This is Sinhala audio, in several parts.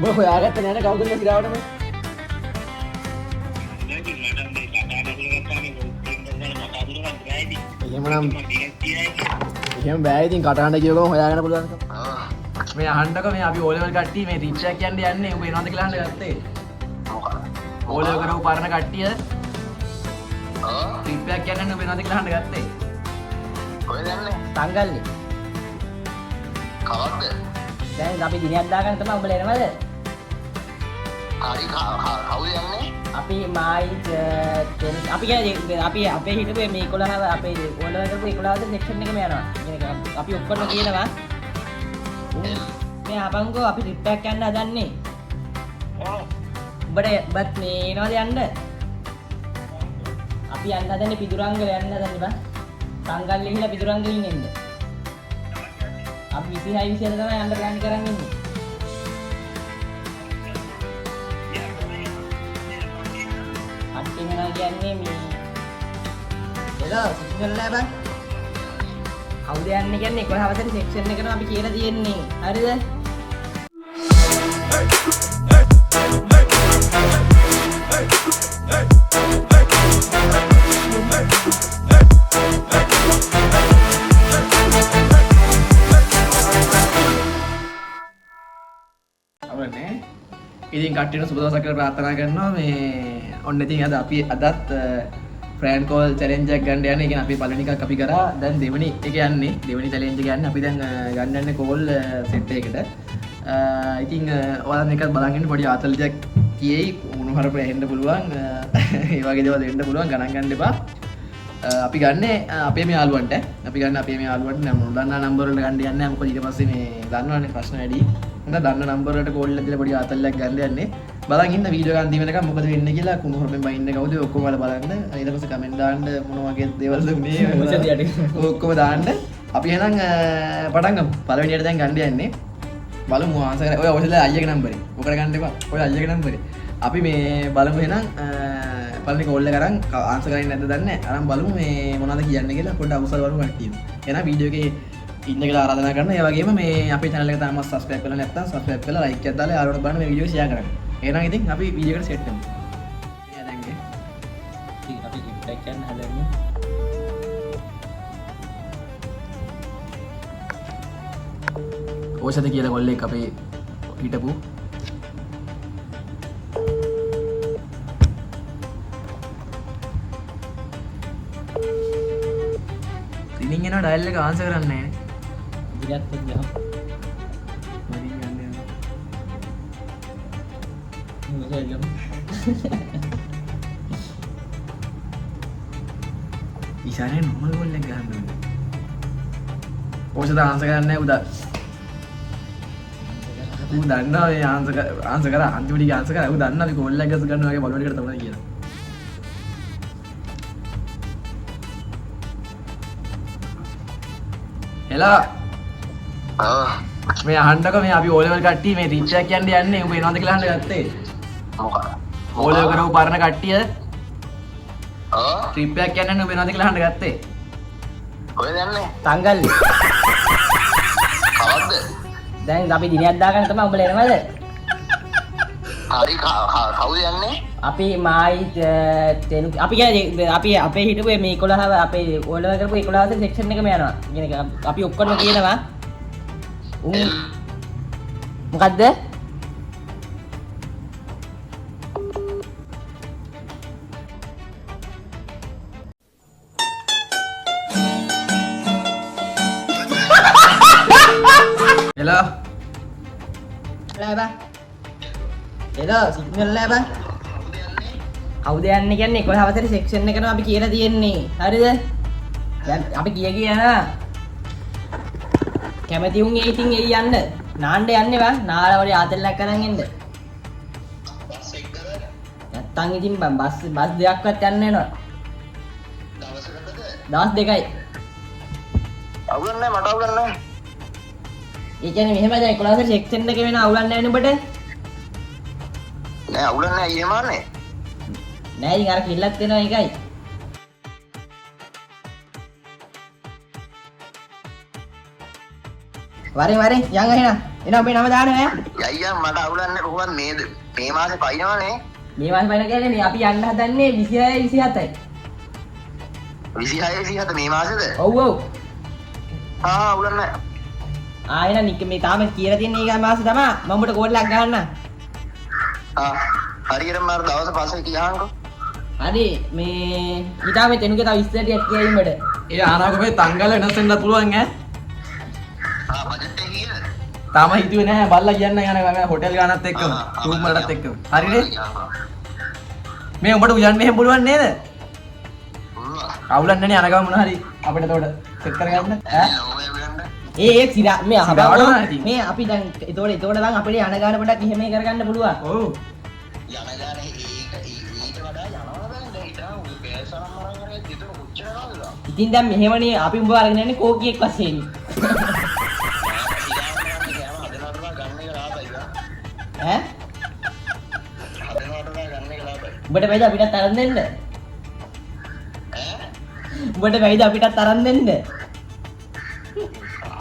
Gue agak ternyata kau tuh masih rawat apa? එහෙම බෑ ඉතින් කටහඬ කියවම හොයාගන්න පුළුවන්. මේ අහන්නක මේ අපි ඕලෙවල් කට්ටිය මේ ට්‍රිප් එකක් යන්න යන්නේ. උඹ එනවද කියලා අහන්න ගත්තේ. මොකද? ඕලෙවල් කරපු පරණ කට්ටිය. ට්‍රිප් එකක් යන්න උඹ එනවද කියලා අහන්න ගත්තේ. කොහෙද යන්නේ? තංගල්ලේ. කවද්ද? දැන් අපි දිනයක් දාගන්න තමයි උඹලා එනවද? හරි කවුද යන්නේ? අපි මායි අපි කියන්නේ අපි අපේ හිටපු මේ 11 අපේ ඕලෙවල් කරපු 11 සෙක්ෂන් එකම යනවා. අපි ඔක්කොම කියනවා මේ අපංගෝ අපි ට්‍රිප් එකක් යන්න හදන්නේ. උඹට බත් මේ එනවද යන්න? අපි යන්න හදන්නේ පිදුරංගල යන්න හදන්නේ බා. සංගල්ලේ ගිහලා පිදුරංගලින් එන්න. අපි 26 27 තමයි යන්න ප්ලෑන් කරන් ඉන්නේ. අන්තිමනවා කියන්නේ මේ එලා සිග්නල් නැහැ බං. කවුද යන්නේ කියන්නේ 11 වසරේ සෙක්ෂන් එකන අපි කියලා තියෙන්නේ. හරිද? අවනේ ඉතින් කට්ටියට සුබ දවසක් කියලා ප්‍රාර්ථනා කරනවා. මේ ඔන්න ඉතින් අද අපි අදත් ෆ්‍රෑන්ඩ් කෝල් චැලෙන්ජ් එකක් ගන්න යන්නේ. ඒ කියන්නේ අපි පළවෙනි එකක් අපි කරා. දැන් දෙවෙනි එක යන්නේ. දෙවෙනි චැලෙන්ජ් එක යන්නේ. අපි දැන් ගන්න යන්නේ කෝල් සෙට් එකකට. ඉතින් ඔයාලා මේකත් බලන් ඉන්න පොඩි ආතල්ජයක් කියෙයි උණු හරප ඇහෙන්න පුළුවන්. ඒ වගේ දේවල් දෙන්න පුළුවන්. ගණන් ගන්න එපා. අපි ගන්නේ අපේ මේ යාළුවන්ට. අපි ගන්න අපේ මේ යාළුවන්ට නම් දන්නා නම්බර වල ගන්න යන්නේ. මොකද ඊට පස්සේ මේ දන්නවනේ ප්‍රශ්න වැඩි. හොඳ දන්න නම්බර වලට කෝල් එකක් දීලා පොඩි ආතල්ජයක් ගන්න යන්නේ. බලන් ඉන්න වීඩියෝ එක අන්තිම වෙනකම් මොකද වෙන්නේ කියලා කුණු හොරෙන් බයින්න කවුද ඔක්කොම වල බලන්න. ඊට පස්සේ කමෙන්ට් දාන්න මොන වගේ දේවල්ද මේ ඔක්කොම දාන්න. අපි එහෙනම් පටන් ගමු. පළවෙනියට දැන් ගන්න යන්නේ. බලමු ආන්සර්. ඔය ඔයලා අයියගේ නම්බරේ. ඔකට ගන්න එපා. ඔය අයියගේ නම්බරේ. අපි මේ බලමු එහෙනම් පළවෙනි කෝල් එක අරන් ආන්සර් කරන්නේ නැද්ද දන්නේ නැහැ. අරන් බලමු මේ මොනවද කියන්නේ කියලා පොඩ්ඩක් අවසර බලමු කට්ටිය. එහෙනම් වීඩියෝ එකේ ඉන්න කියලා ආරාධනා කරනවා. ඒ වගේම මේ අපේ channel එක තාමත් subscribe කරලා නැත්නම් subscribe කරලා like එකක් දාලා යාළුවන්ට බලන්න මේ වීඩියෝ share කරන්න. එහෙනම් ඉතින් අපි වීඩියෝ එකට සෙට් වෙමු. දැන් ඉතින් අපි ට්‍රිප් එකක් යන්න හදන්නේ. ඕෂද කියලා කොල්ලෙක් අපේ හිටපු ඉතින් එනවා ඩයල් එක ආන්සර් කරන්නේ නැහැ. ඉතින් යන්න. ඉෂාරේ නොමල් ගෝල් එක ගන්න ඕනේ. ඕෂද ආන්සර් කරන්නේ නැහැ උදා. ඌ දන්නවා මේ ආන්සර් කරා අන්තිමට ආන්සර් කරා. ඌ දන්නවා අපි ගෝල් එක ගස් ගන්නවා වගේ බලවල එකට තමයි කියලා. එලා මේ අහන්නක මේ අපි ඕලෙවල් කට්ටිය මේ ට්‍රිප් එකක් යන්න යන්නේ. උඹ එනවද කියලා අහන්න ගත්තේ. මොකද? ඕලෙවල් කරපු පරණ කට්ටිය. ට්‍රිප් එකක් යන්න උඹ එනවද කියලා අහන්න ගත්තේ. කොහෙද යන්නේ? තංගල්ලේ. කවද්ද? දැන් අපි දිනයක් දාගන්න තමයි උඹලා එනවද? හරි කවුද යන්නේ? අපි මායි අපි කියන්නේ අපි අපේ හිටපු මේ 11 අපේ ඕලෙවල් කරපු 11 සෙක්ෂන් එකම යනවා. කියන්නේ අපි ඔක්කොම කියනවා. මොකද්ද? Hello. Hello bang. Hello, signal නැහැ බං. කවුද යන්නේ කියන්නේ 11 වසරේ සෙක්ෂන් එකන අපි කියලා තියෙන්නේ. හරිද? දැන් අපි කිය යනවා. කැමති උන් ඒ ඉතින් එයි යන්න. නාන්න යන්නේ බං. නාලා වල ආතල්ලක් කරන් එන්න. බස් එක කරද? නැත්තම් ඉතින් බං බස් දෙකක්වත් යන්න වෙනවා. දවස් දෙකයි. අවුලක් නැහැ මට අවුලක් නැහැ. ඒ කියන්නේ මෙහෙම දැන් 11 වසරේ සෙක්ෂන් එක වෙන අවුලක් නැහැ නේ ඔබට? නෑ අවුලක් නෑ ඊයේ මාන්නේ. නෑ ඉතින් අර කිල්ලක් දෙනවා ඒකයි. වරෙන් යන් එහෙනම්. එනවා අපේ නම දාන්න ඈ. අයියා මට අවුලන්නේ කොහොමද මේ මාසේ පයින්නවනේ. මේ මාසේ පයින්න කියන්නේ මේ අපි යන්න හදන්නේ 26 27යි. 26 27 මේ මාසෙද? ඔව් ඔව්. අවුලන්නේ. ආයෙන නික මේ තාම කියලා තියෙන ඊගා මාසේ තමයි මම උඹට කෝඩ්ලක් ගහන්න. හරියට මාර දවස් පස්සේ කියහන්කෝ. හරි මේ ඊටා මේ තෙනුගේ තව 20 ටිකක් කියයි උඹට. ඒ ආනාකෝපේ තංගල වෙනස් වෙන්නත් පුළුවන් ඈ. බජට් එක කීයද? තාම හිතුවේ නෑ බල්ලා කියන්න යන හොටෙල් ගානත් එක්කම රූම් වලටත් එක්කම. හරිනේ? මේ උඹට උයන්න එහෙම පුළුවන් නේද? අවුලක් නැනේ අනගම මොන හරි අපිට එතකොට සෙට් කරගන්න ඈ. ඒ සිරා මේ අහබව මේ අපි දැන් එතකොට දැන් අපිට යන ගාන පොඩක් එහෙම කරගන්න පුළුවන්. ඔව්. යන ගාන ඊට වඩා යනවා දැන් ඉතින් ඔය බෑසරම් මරන් කරේ දෙතන කොච්චර නේද? ඉතින් දැන් මෙහෙමනේ අපි උඹ අරගෙන යන්නේ කෝකියෙක් වශයෙන්. ඈ? උඹට වෙයිද අපිටත් තරන් දෙන්න? උඹට වෙයිද අපිටත් තරන් දෙන්න?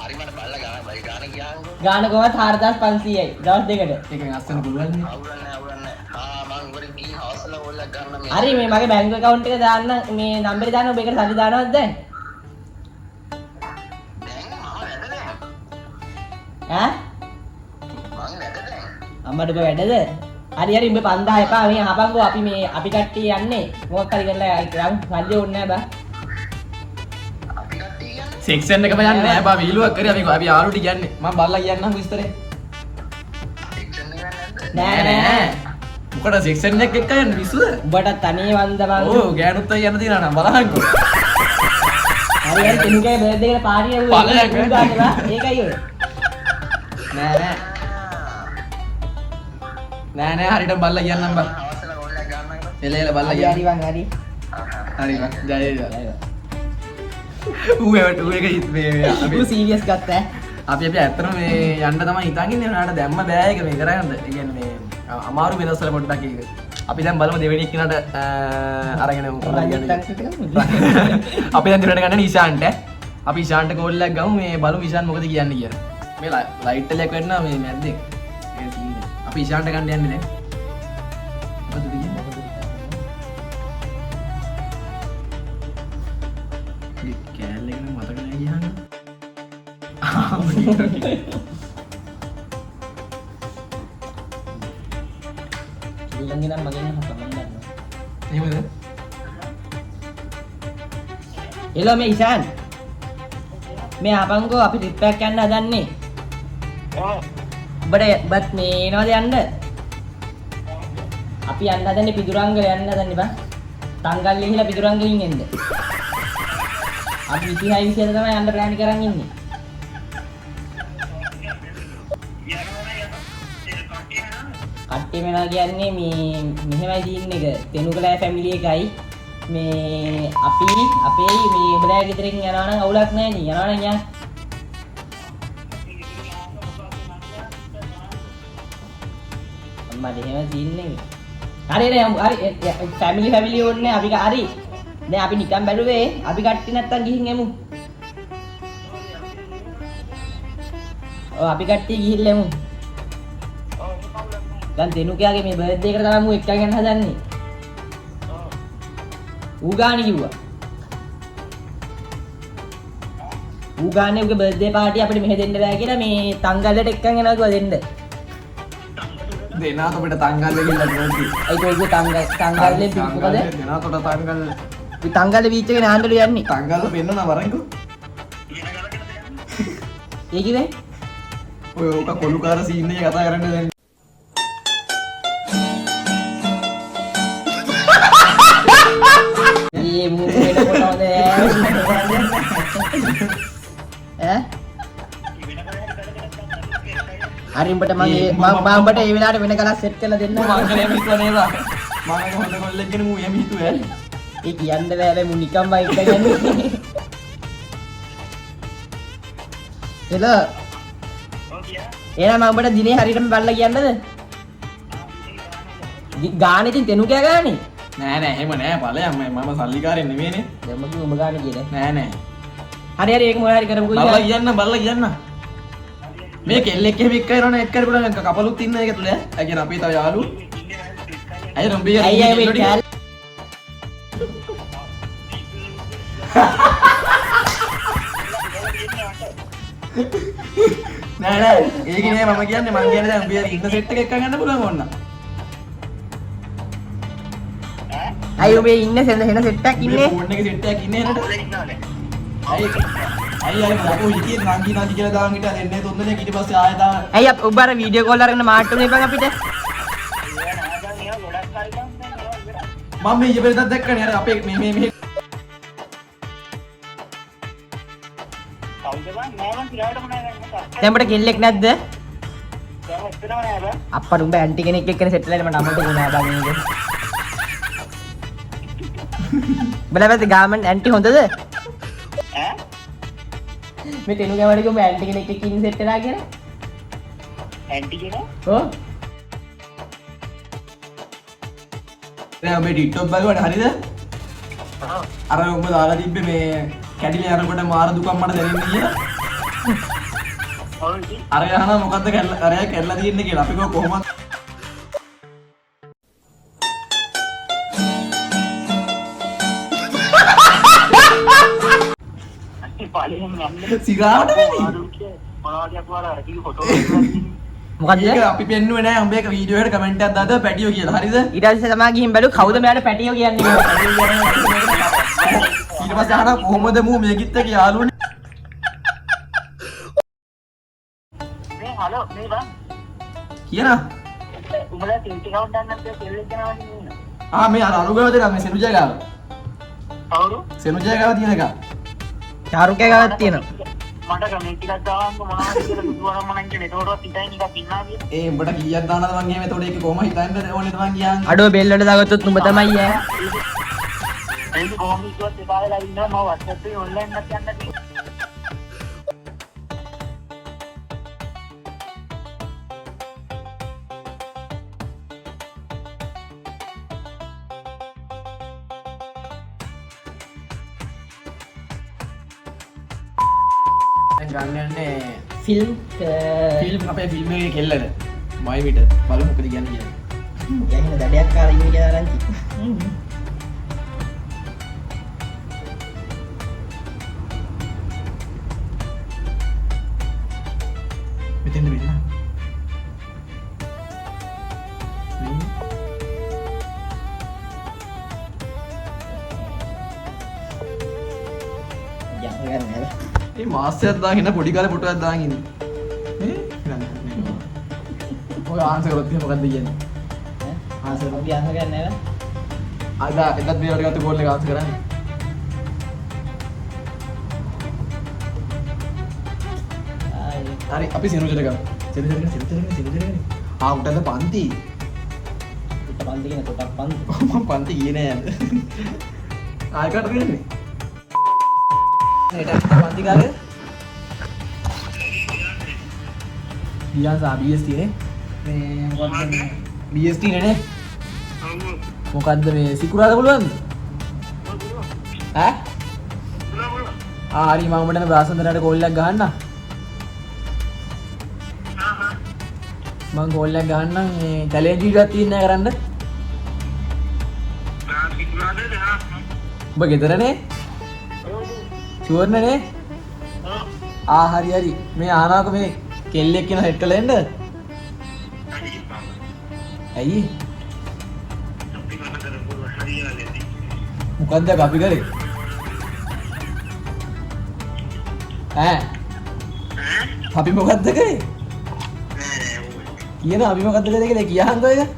හරි මට බල්ලා ගාන කියහන්කෝ. ගාන කොහොමද 4500යි දවස් දෙකට. ඒක අස්සන පුළුවන් නේ. අවුලන්නේ. මං උඹට කී හවසල ඕල්ලක් ගන්න මේ. හරි මේ මගේ බැංකු account එක දාන්න මේ නම්බරේ දාන්න ඔබ ඒකට සල්ලි දානවද දැන්? දැන් මම වැඩ දැන්. ඈ? මං වැඩ දැන්. අම්මට ඔබ වැඩද? හරි හරි උඹ 5000 එපා මේ අහපන්කෝ අපි කට්ටිය යන්නේ මොකක් හරි කරලා යන් සල්ලි ඕනේ නැහැ බා. අපි කට්ටිය යන්නේ. සෙක්ෂන් එකම යන්නේ නෑ බා වීලුවක් කරේ අපි යාළුට කියන්නේ. මම බල්ලා කියන්නම් විස්තරේ. සෙක්ෂන් එක නැද්ද? නෑ නෑ. මොකද සෙක්ෂන් එක එක්ක යන්නේ විසුද? උඹට තනිය වන්ද මං. ඔව් ගෑනුත් අය යන්න තියනවා නම් බලහන්කෝ. හරි හරි කෙනෙක්ගේ බර්ත්ඩේ එකට පාටිය උගන්නවා ඒකයි ඔය. නෑ නෑ. නෑ නෑ හරියට බල්ලා කියන්නම් බා. හවසල ඕල්ලක් ගන්නකෝ. එල බල්ලා හරි කියන්න. වන් හරි. හරි බා. ජය වේවා. ඌ ඒක මේ අපි ඌ සීරියස් ගත්තා. අපි ඇත්තටම මේ යන්න තමයි හිතන් ඉන්නේ. උනාට දැම්ම බෑ ඒක මේ කරගන්න. ඒ කියන්නේ මේ අමාරු මේ දවස්වල පොඩ්ඩක් ඒක. අපි දැන් බලමු දෙවෙනි එක්කිනට අරගෙන අපි දැන් දිරට ගන්න ඊශාන්ට. අපි ඊශාන්ට කෝල් එකක් ගමු මේ බලමු ඊශාන් මොකද කියන්නේ කියලා. මේ ලයිට් එකක් වෙන්නා මේ මැද්දේ. මේ සීන් එක. අපි ඊශාන්ට ගන්න යන්නේ දැන්. මොකද කියන්නේ? කෑල්ල එක නම් මතක නැහැ කියහන්න. ඊළඟ නම් මගේ නම කමෙන්ට් ගන්නවා. එහෙමද? එළෝ මේ ඉෂාන්. මේ ආපංකෝ අපි ට්‍රිප් එකක් යන්න හදන්නේ. ඔබට මේ එනවද යන්න? අපි යන්න හදන්නේ පිදුරංගල යන්න හදන්නේ බං. තංගල් ගිහිලා පිදුරංගලින් එන්න. අපි 26 27 තමයි යන්න ප්ලෑන් කරන් ඉන්නේ. කට්ටිය වෙනවා කියන්නේ මේ මෙහෙමයි දින්න එක. තෙනුකලා ෆැමිලි එකයි මේ අපි අපේ මේ ඔබලා ගෙදරින් යනවා නම් අවුලක් නැහැ නේ. යනවා නම් යන්න. අම්මා දෙහෙම දින්න එක. හරි ෆැමිලි ඕනේ අපි හරි. දැන් අපි නිකන් බැලුවේ අපි කට්ටිය නැත්තම් ගිහින් එමු. ඔව් අපි කට්ටිය ගිහින් එමු. දැන් දෙනුකයාගේ මේ බර්ත්ඩේ එකට තමයි මම එක්කන් යන්න හදන්නේ. ඌ ගානේ කිව්වා. ඌ ගානේ උගේ බර්ත්ඩේ පාටි අපිට මෙහෙ දෙන්න බෑ කියලා මේ තංගල්ලට එක්කන් යනවා කිව්වා දෙන්න. දෙනාට අපිට තංගල්ල ගිහිල්ලා ගියොත්. ඒක ඔය තංගල්ලේ මොකද? දෙනාට තංගල්ල. මේ තංගල්ලේ බීච් එකේ නාන්නලු යන්නේ. තංගල්ල පෙන්නන වරන්කෝ. ඒ කිව්වේ? ඔය ඔක කොළුකාර සීන් එක කතා කරන්න දැන්. ඒ මූ වෙනකොට හොඳ ඈ හරි උඹට මම උඹට ඒ වෙලාවට වෙන කලක් සෙට් කරලා දෙන්න මං කලේ හිතුවා නේද මම හොඳ කොල්ලෙක් කෙනෙක් මූ එහෙම හිතුවා ඒ කියන්න බෑ මූ නිකම් බයික් ගන්නේ එල එහෙනම් මම උඹට දිනේ හරියටම බලලා කියන්නද ගානේ ඉතින් තෙනුකයා ගානේ නෑ නෑ එහෙම නෑ ඵලයන් මම සල්ලිකාරයෙක් නෙමෙයිනේ දැන් මම උඹ ගානේ කියලා නෑ නෑ හරි හරි ඒක මොනවා හරි කරමුකෝ බලලා කියන්න මේ කෙල්ලෙක් එහෙම එක්ක යනවනේ එක්ක කරපුවා කපලුත් ඉන්න එක තුල ඈ කියන අපි තව යාළු අය රොම්බිය අයියා මේ කැල් නෑ නෑ ඒක නේ මම කියන්නේ මං කියන්නේ දැන් උඹේ ඉන්න සෙට් එක එක්ක ගන්න පුළුවන් ඕන්න අයියෝ මේ ඉන්න හෙන සෙට් එකක් ඉන්නේ ෆෝන් එකේ සෙට් එකක් ඉන්නේ නේද අය මම හිතියේ නංගි නංගි කියලා දාන් හිටා දෙන්නේ තුන් දෙනෙක් ඊට පස්සේ ආයෙ දාන අයියා ඔබ අර වීඩියෝ කෝල් අරගෙන මාට්ටුනේ බං අපිට මම මේ ඉපෙරදක් දැක්කනේ අර අපේ මේ දැන් අපිට කෙල්ලෙක් නැද්ද අප්පා උඹ ඇන්ටි කෙනෙක් එක්කනේ සෙට් වෙලා මට අමතක වුණා බං මේක බලවත් ගාමන් ඇන්ටි හොඳද මේ තෙනු ගාමඩේ උඹ ඇන්ටි කෙනෙක් එක්ක ඉන්න සෙට් වෙලා කියලා ඇන්ටි කෙනා ඔව් දැන් මේ ටික්ටොක් බලුවානේ හරිද අර උඹ දාලා තිබ්බේ මේ කැඩිලා යනකොට මාර දුකක් මට දැනෙන්නේ කියලා අර යහනා මොකද්ද අරයා කැඩලා තියෙන්නේ කියලා අපි කොහොමද සිගාවට මොකද්ද ඒක අපි පෙන්නුවේ නෑ උඹ එක වීඩියෝ එකට කමෙන්ට් එකක් දාලා පැටියෝ කියලා හරිද ඊට පස්සේ තමයි ගිහින් බැලු කවුද මෙයාට පැටියෝ කියන්නේ ඊට පස්සේ අහනවා කොහොමද මූ මේකිට එක්ක යාළුවනේ මේ හලෝ මේ බං කියනා උඹලා ටින්ටි කවුන්ට් ගන්න නැත්නම් කෙල්ලෙක් යනවනේ නේ මේ අර අරුගාවද මේ සෙනුජය ගාව කවුරු සෙනුජය ගාව තියෙන එක චාරුකේ ගාවක් තියෙනවා මට කමෙන්ට් එකක් දාවන්කො මොනවද කියලා බුදුවරම මං කියන්නේ ඒතකොටවත් හිතයි නිකන් පින්නා කියලා ඒ උඹට කීයක් දානවද මං එහෙම එතකොට ඒක කොහොම හිතන්නද ඕනේද මං කියන්නේ අඩෝ බෙල් වලට දාගත්තොත් නුඹ තමයි ඈ ඒක කොහොමද කිව්වත් එපා වෙලා ඉන්නවා මම WhatsApp එකේ ඔන්ලයින් එකක් යන්න තියෙනවා ගන්න යන්නේ ෆිල්ම් ෆිල්ම් අපේ ෆිල්ම් එකේ කෙල්ලද මයිවිට බලමු මොකද කියන්නේ කියලා යහින දඩයක් කාලා ඉන්නේ කියලා ආරංචි මෙතෙන්ද වෙන්න යන්න ගන්න ඒ මාස්ටර් දාගෙන පොඩි කාලේ ෆොටෝ එකක් දාගෙන ඉන්නේ ඔය ආන්සර් කරොත් මොකක්ද කියන්නේ ආසර් අපි යන්න ගන්න නේද අද එදත් මේ වගේ ගත්ත ගෝල් එක ආන්සර් කරන්නේ හරි අපි සිනුජට ගමු සිනුජට ආ උටද පන්ති පිට පන්ති කියන කොටක් පන්ති මම පන්ති ගියේ නෑ ආයකට දෙන්නේ ඊට පන්ති ගාවේ ඊයන්සා BST නේ මේ මොකක්ද BST නේ මොකද්ද මේ සිකුරාද පුළුවන්ද ඈ හරි මම උඹට බ්‍රාසන්දරට කෝල් එකක් ගහන්න මම කෝල් එකක් ගහන්නම් මේ චැලෙන්ජ් එකක් තියෙන නෑ කරන්න ඔබ ගෙදරනේ ෂුවර් නේ හරි හරි මේ ආනාක මේ කෙල්ලෙක් කියන හෙට් කරලා එන්න ඇයි මොකද්ද අපි කරේ ඈ අපි මොකද්ද කරේ කියන අපි මොකද්ද කරේ කියලා කියහන්කෝ ඒක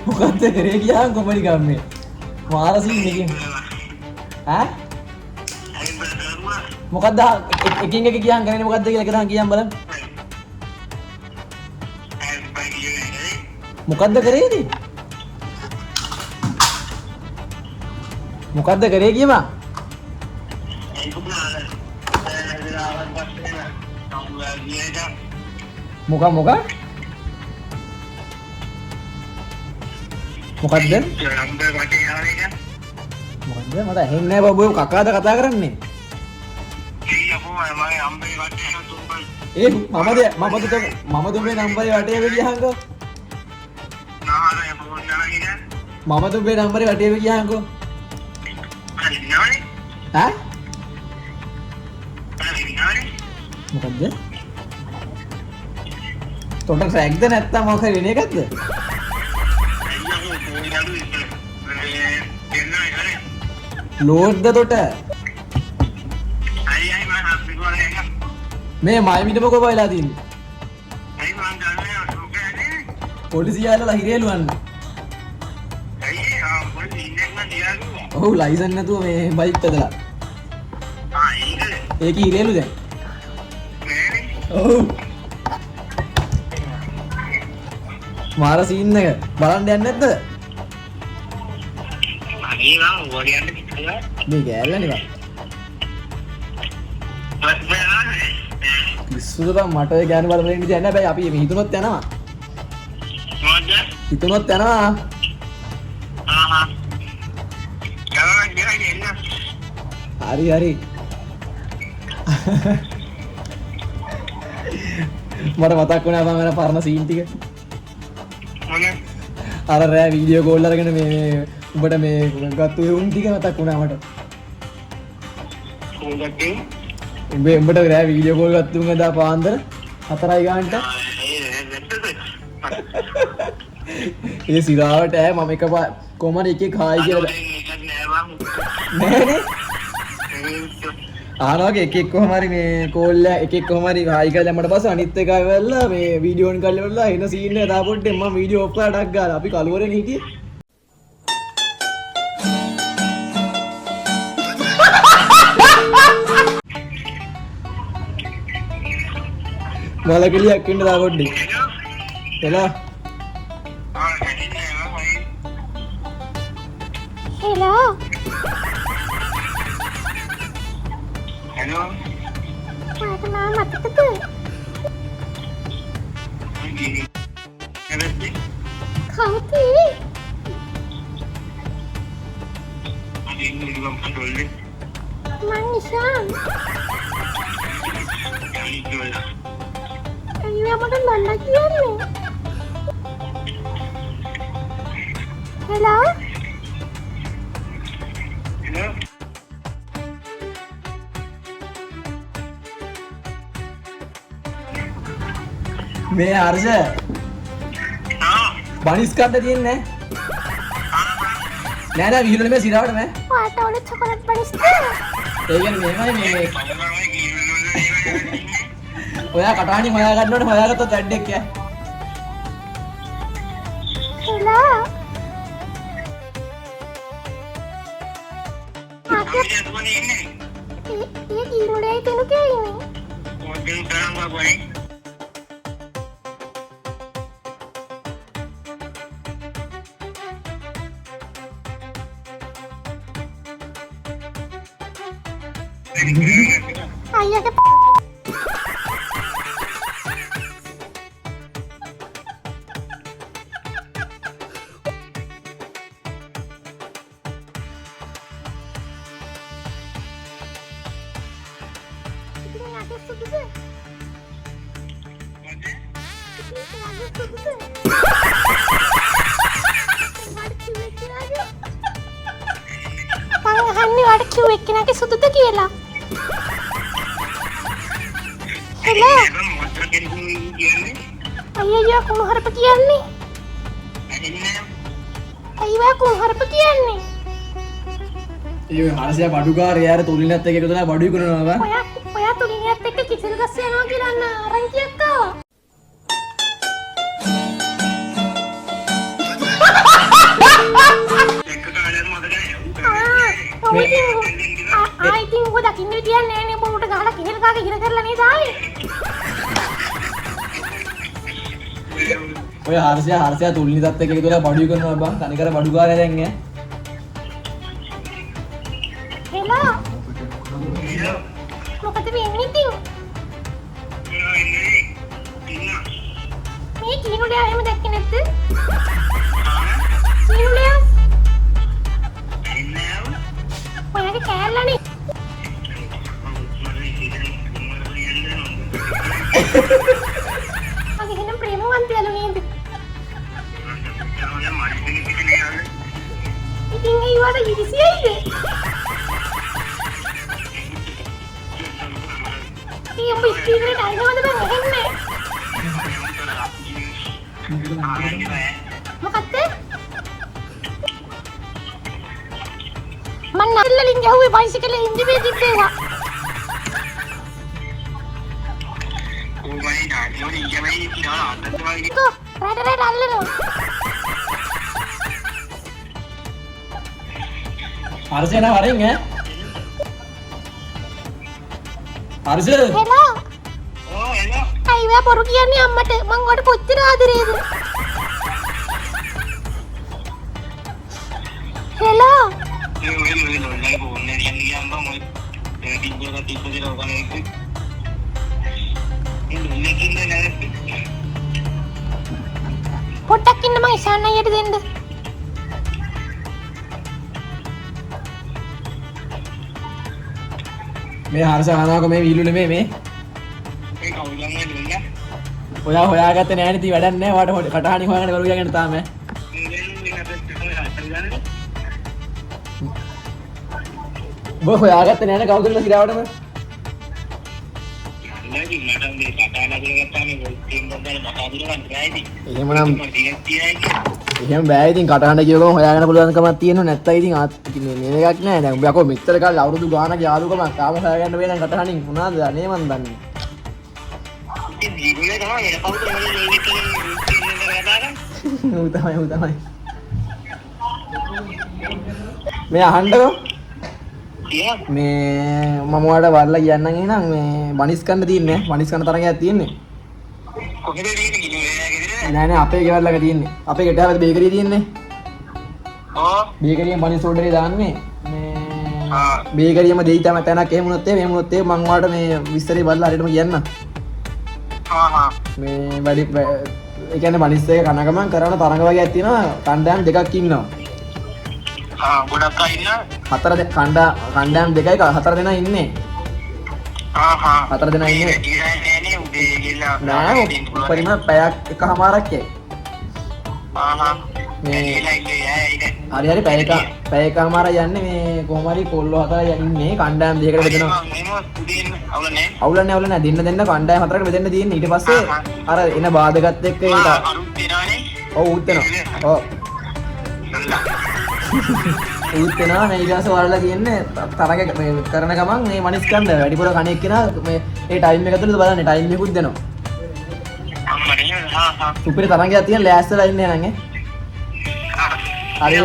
මොකද්ද කරේ කියහන්කෝ මලි ගම්මේ මාරසින් එකකින් ඈ මොකද්ද එකින් එක කියහන් කරන්නේ මොකද්ද කියලා කරන් කියන් බලන්න මොකද්ද කරේ ඉතින් මොකද්ද කරේ කියමා මොකක් මොකද්ද මොකද්ද මට ඇහෙන්නේ නැහැ බබෝ කකාද කතා කරන්නේ ඒ මම තුඹේ නම්බරේ වටේ ගියාංකෝ. මම තුඹේ නම්බරේ වටේ ගියාංකෝ. ඈ? මොකද්ද? තොට ට්‍රැක්ද නැත්තම් මොකක් හරි වෙන එකක්ද? ලෝඩ්ද තොට? මේ මයිමිට මොකෝ වෙලා තින්නේ? පොලිසිය ආලා හිරේලුවන්න. ඔව් ලයිසන් නැතුව මේ බයික් පැදලා. ඒක හිරේලු දැන්. ඔව්. මාර සීන් එක බලන්න යන්නේ නැද්ද? මේ ගෑල්ලා නිකන්. කිස්සුද බං මට ඒ ගෑනු බලන්න ඉන්නේ නැහැ. හැබැයි අපි මේ හිතුනොත් යනවා. මොකද? හිතුනොත් යනවා. හරි. මට මතක් වුණා මම අර පරණ සීන් ටික. අර රෑ වීඩියෝ කෝල් අරගෙන මේ උඹට මේ ගත්තු උන් ටික මතක් වුණා මට. උඹට රෑ වීඩියෝ කෝල් ගත්තු උන් එදා පාන්දර 4යි ගානට. ඒ සිරාවට ඈ මම එක කොහමද එකෙක් හායි කියලා නෑනේ. ආනවාගේ එකෙක් කොහම හරි මේ කෝල් එකෙක් කොහම හරි හායි කියලා දැම්මට පස්සේ අනිත් එක වෙලා මේ වීඩියෝ ඔන් කරලා වෙලා එන සීන් එක දාපොට්ටේ මම වීඩියෝ ඔෆ් කරලා ඩක් ගාලා අපි කලවරනේ හිටියේ. මලකලියක් ඉන්න දාපොට්ටේ. එලා. Hello. Hello. Ada mama tuh. Kau tuh. Manisan. Ayo makan lagi ya nih. Hello. Hello. මේ හර්ෂ බනිස් කන්න තියෙන්නේ නෑ විහිළුනේ මේ සිරාවට නෑ Wah, udah coklat manis. ඒ කියන්නේ මෙහෙමයි මේ ඔයා කටහඬින් හොයා ගන්න ඕනේ හොයාගත්තොත් ඇඩ්ඩෙක් යා Hello. Iya di mulai itu kayak ini. Ayah ke Pangahanni වඩ කිව් එක්කෙනාගේ සුදුද කියලා. Hello. අයියා කුණු හරප කියන්නේ. අයියා කුණු හරප කියන්නේ. ඒ හර්ෂයා බඩුකාරයා යාර තුලිනත් එක්ක එකතු වෙලා බඩුයි කරනවා බං. ඔයා තුලිනියත් එක්ක කිසිල් ගස් යනවා කියලා අන්න ආරංචියක් ආවා. ඉතින් ඔබ දකින්න විදියක් නෑ නේ බොමුට ගහලා කෙහෙල් කාගේ හිර කරලා නේද ආවේ. ඔය හර්ෂයා තුලිනිත් එක්ක එකතු වෙලා බඩුයි කරනවා බං. තනිකර බඩුකාරයා දැන් ඈ. Hello. මොකද වෙන්නේ ඉතින්? මේ කිනුලයා එහෙම දැක්කේ නැද්ද? කිනුලයා? ඔයාගේ කෑල්ලනේ. මගේ එහෙනම් ප්‍රේමවන්තයලු නේද? ඉතින් ඒවට ඉරිසියයිද? ඒ උඹ ස්පීකරේ ඩයිනවද බං ඇහෙන්නේ? මොකක්ද? මං නල්ලලින් ගැහුවේ බයිසිකලේ ඉන්දිමේ තිබ්බේවා. කෝ රට අල්ලනවා. හර්ෂ එනවා වරින් ඈ. හර්ෂ හෙලෝ. අයියා බොරු කියන්නේ අම්මට මං ඔයාලට කොච්චර ආදරේද? හෙලෝ. පොට්ටක් ඉන්න මං ඉෂාන් අයියට දෙන්න. මේ හර්ෂ අහනවාක මේ වීලු නෙමෙයි මේ. ඔයා හොයාගත්තේ නෑනේ ඉතින් වැඩක් නෑ. ඔයාට කටහඬින් හොයාගෙන කරු ගියාගෙන තාම ඈ. ඔබ හොයාගත්තේ නෑනේ කවුද කියලා සිරාවටම. එහෙමනම් එහෙම බෑ ඉතින් කටහඬ කියවගම හොයාගන්න පුළුවන්කමක් තියෙනවා නැත්තම් ඉතින් මේ එකක් නෑ දැන් උඹ යකෝ මෙච්චර කාලේ අවුරුදු ගානක් යාළුකමක් තාම හොයාගන්න බැහැ නම් කටහඬින් මොනවද අනේ මන් දන්නේ ඌ තමයි මේ අහන්නකෝ මේ මම ඔයාලට වරලා කියන්නම් එහෙනම් මේ බනිස් කන්න තියෙන්නේ බනිස් කන්න තරගයක් තියෙන්නේ කොහෙද තියෙන්නේ නෑ නෑ අපේ ගෙවල් ළඟ තියෙන්නේ අපේ ගෙටාවේ බේකරිය තියෙන්නේ ඔව් බේකරියෙන් බනිස් ඕඩරේ දාන්නේ මේ බේකරියම දෙයි තම තැනක් එහෙම වුණොත් එහෙම වුණොත් මම ඔයාලට මේ විස්තරේ බලලා හරියටම කියන්නම් මේ වැඩි ඒ කියන්නේ බනිස් එක කන ගමන් කරන තරඟ වගේක් තියෙනවා කණ්ඩායම් දෙකක් ඉන්නවා ගොඩක් අය ඉන්නවා හතර කණ්ඩායම් දෙකයි හතර දෙනා ඉන්නේ හතර දෙනා ඉන්නේ නෑ උපරිම පැයක් එකමාරක් යයි හරි හරි පැයකමාර යන්නේ මේ කොහොම හරි කොල්ලෝ හතර යන්නේ කණ්ඩායම් දෙකකට බෙදෙනවා අවුල නෑ දෙන්න කණ්ඩායම් හතරකට බෙදෙන්න තියෙන්නේ ඊට පස්සේ අර එන බාධකත් එක්ක ඒක ඔව් උත්තරනවා ඔව් උත්තරනවා මේ ඊගාස වලලා කියන්නේ තරග මේ කරන ගමන් මේ මනිස් කන්න වැඩිපුර කණෙක් කෙනා මේ ඒ ටයිම් එක ඇතුළත බලන්න ටයිම් එකකුත් දෙනවා සුපිරි තරගයක් තියෙන ලෑස්තිලා ඉන්නේ නං හරි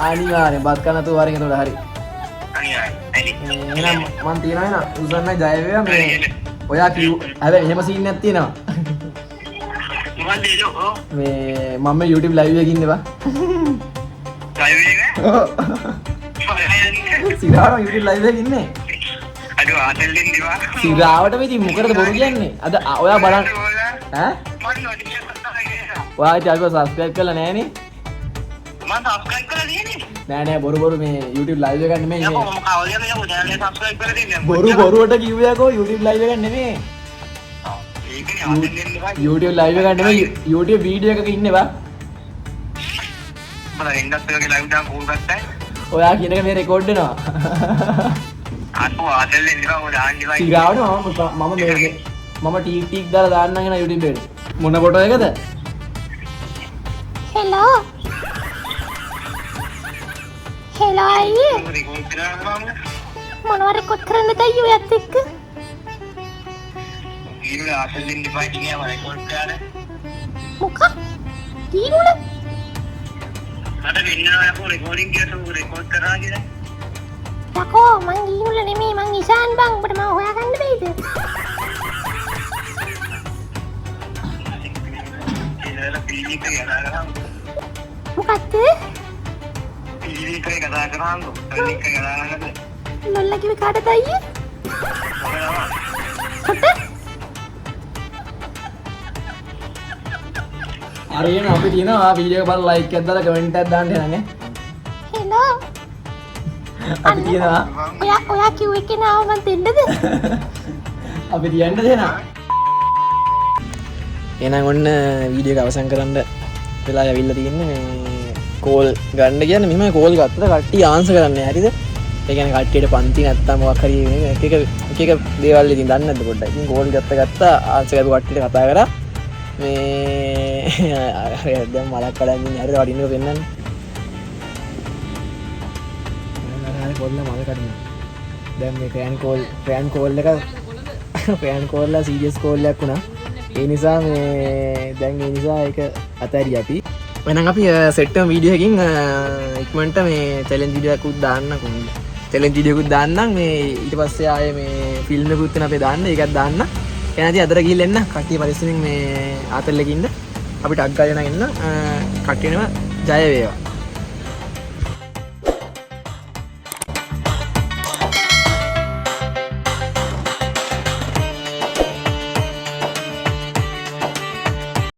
අනිවාර්යෙන් බත් කන්න තු වරින් එතකොට හරි එහෙනම් මන් තියනවා නේද උසන්න ජය වේවා මේ ඔයා කිව් හැබැයි එහෙම සීන් එකක් තියෙනවා මේ මම YouTube live එකකින් ඉන්නවා live එක සිරාව YouTube live එකකින් ඉන්නේ අඩෝ ආතල් දෙන්නවා සිරාවට මේ ඉතින් මොකටද බොරු කියන්නේ අද ඔයා බලන්න ඈ ඔයා චැනල් එක subscribe කරලා නෑනේ මම subscribe කරලා තියෙන්නේ නෑ බොරු මේ YouTube live එකක් නෙමෙයි යකෝ මම කවුරුද මේ channel එක subscribe කරලා තියෙන්නේ බොරුවට කිව්වේ යකෝ YouTube live එකක් නෙමෙයි ඒකනේ ආතල් දෙන්නවා YouTube live එකක් නෙමෙයි YouTube video එකක ඉන්නේ බා මම ඉන්ඩස්ට්‍රි එකේ live දාන් කෝල් ගත්තා ඔයා කියන එක මේ රෙකෝඩ් වෙනවා අතෝ ආතල් දෙන්නවා ඔය දාන්න ඉවයි සිරාවට මම ටික් දාලා දාන්නම් එන YouTube එකට මොන ෆොටෝ එකද හෙලෝ. හෙලෝ අයියේ. මොනව රෙකෝඩ් කරන්නද අයියෝ යත් එක්ක? ඊළඟ ආතල් දෙන්න ඉපයි කියන්නේ මම රෙකෝඩ් කරලා මොකක්? දීනුල? මට වෙන්නවා යකෝ රෙකෝඩින් කියලා රෙකෝඩ් කරා කියලා යකෝ මං දීනුල නෙමෙයි මං ඉෂාන් බං ඔබට මම හොයාගන්න බැයිද? මොකක්ද? පිළිවිකේ කතා කරාන්දෝ පිළිවික ගලානද ලොල්ලා කිව්වේ කාටද අයියේ? කොට? හරියන අපි තියෙනවා වීඩියෝ එක බලලා ලයික් එකක් දාලා කමෙන්ට් එකක් දාන්න එනනේ හෙලෝ. අපි තියෙනවා ඔයා කිව්වේ කෙනාව මන් දෙන්නද? අපි තියන්න දෙනා. එහෙනම් ඔන්න වීඩියෝ එක අවසන් කරන්න වෙලා ඇවිල්ලා තියෙන්නේ. මේ කෝල් ගන්න කියන්නේ මෙහෙම කෝල් ගත්තට කට්ටිය ආන්සර් කරන්නේ හරිද? ඒ කියන්නේ කට්ටියට පන්ති නැත්තම් මොකක් හරි එක දේවල් ඉතින් දන්නේ නැද්ද පොඩ්ඩක්. ඉතින් කෝල් ගත්තා ආන්සර් කරපු කට්ටියට කතා කරා. මේ දැන් මලක් කඩන් ඉන්නේ හරිද වඩින්නක පෙන්නන්නේ. මම කොල්ල මල කඩන. දැන් මේ ප්‍රෑන් කෝල් එක ප්‍රෑන් කෝල්ලා සීරියස් කෝල් එකක් වුණා. ඒ නිසා මේ දැන් ඒ නිසා ඒක අතහැරියා අපි. එහෙනම් අපි සෙට් වීඩියෝ එකකින් ඉක්මනට මේ චැලෙන්ජ් වීඩියෝ එකකුත් දාන්න කොහොමද? චැලෙන්ජ් වීඩියෝ එකකුත් දාන්නම් මේ ඊට පස්සේ ආයේ මේ ෆිල්ම් එකකුත් වෙන අපේ දාන්න ඒකත් දාන්න. එහෙනම් අදට ගිහින් එන්න කට්ටිය පරිස්සමෙන් මේ ආතල් එකේ ඉන්න අපිට අග්ගාගෙන එන්න කට්ටියනම ජය වේවා.